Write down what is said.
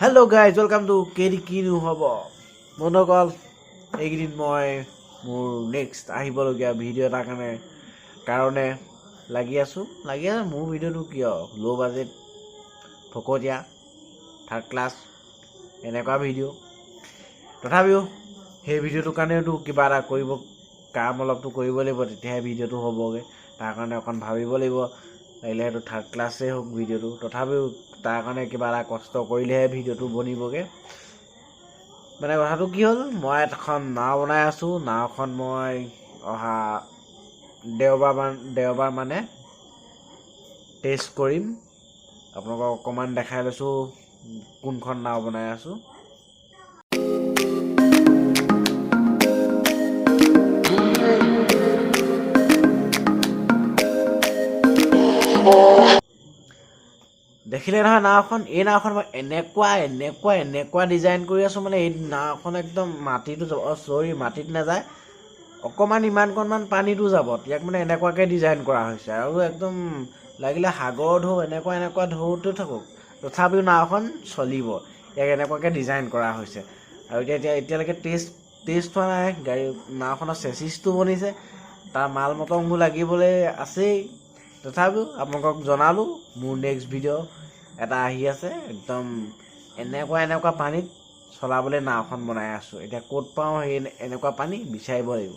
Hello guys, welcome to KINU Hobo. Monogol, এইকেইদিন মই মোৰ নেক্সট আহিবলগীয়া ভিডিঅ' এটাৰ কাৰণে লাগি আছো মোৰ ভিডিঅ'টো কিয় ল' বাজেট ফকতীয়া থাৰ্ড ক্লাছ এনেকুৱা ভিডিঅ' তথাপিও সেই ভিডিঅ'টোৰ কাৰণেতো কিবা এটা কৰিব কাম অলপতো কৰিব লাগিব তেতিয়াহে ভিডিঅ'টো হ'বগৈ তাৰ কাৰণে অকণ ভাবিব লাগিব লাগিলে সেইটো থাৰ্ড ক্লাছেই হওক ভিডিঅ'টো তথাপিও তাৰ কাৰণে কিবা এটা কষ্ট কৰিলেহে ভিডিঅ'টো বনিবগৈ মানে কথাটো কি হ'ল মই এখন নাও বনাই আছো নাওখন মই অহা দেওবাৰ মানে টেষ্ট কৰিম আপোনালোকক অকণমান দেখাই লৈছো কোনখন নাও বনাই আছো দেখিলে নহয় নাওখন এই নাওখন মই এনেকুৱা ডিজাইন কৰি আছো মানে এই নাওখন একদম মাটিটো মাটিত নাযায় অকণমান ইমানকণমান পানীটো যাব ইয়াক মানে এনেকুৱাকৈ ডিজাইন কৰা হৈছে আৰু একদম লাগিলে সাগৰ ঢৌ এনেকুৱা ঢৌটো থাকক তথাপিও নাওখন চলিব ইয়াক এনেকুৱাকৈ ডিজাইন কৰা হৈছে আৰু এতিয়ালৈকে টেষ্ট হোৱা নাই গাড়ী নাওখনৰ চেচিছটো বনিছে তাৰ মাল মটৰবোৰ লাগিবলৈ আছেই তথাপিও আপোনালোকক জনালোঁ মোৰ নেক্সট ভিডিঅ' এটা আহি আছে একদম এনেকুৱা পানীত চলাবলৈ নাওখন বনাই আছোঁ এতিয়া ক'ত পাওঁ সেই এনেকুৱা পানী বিচাৰিব লাগিব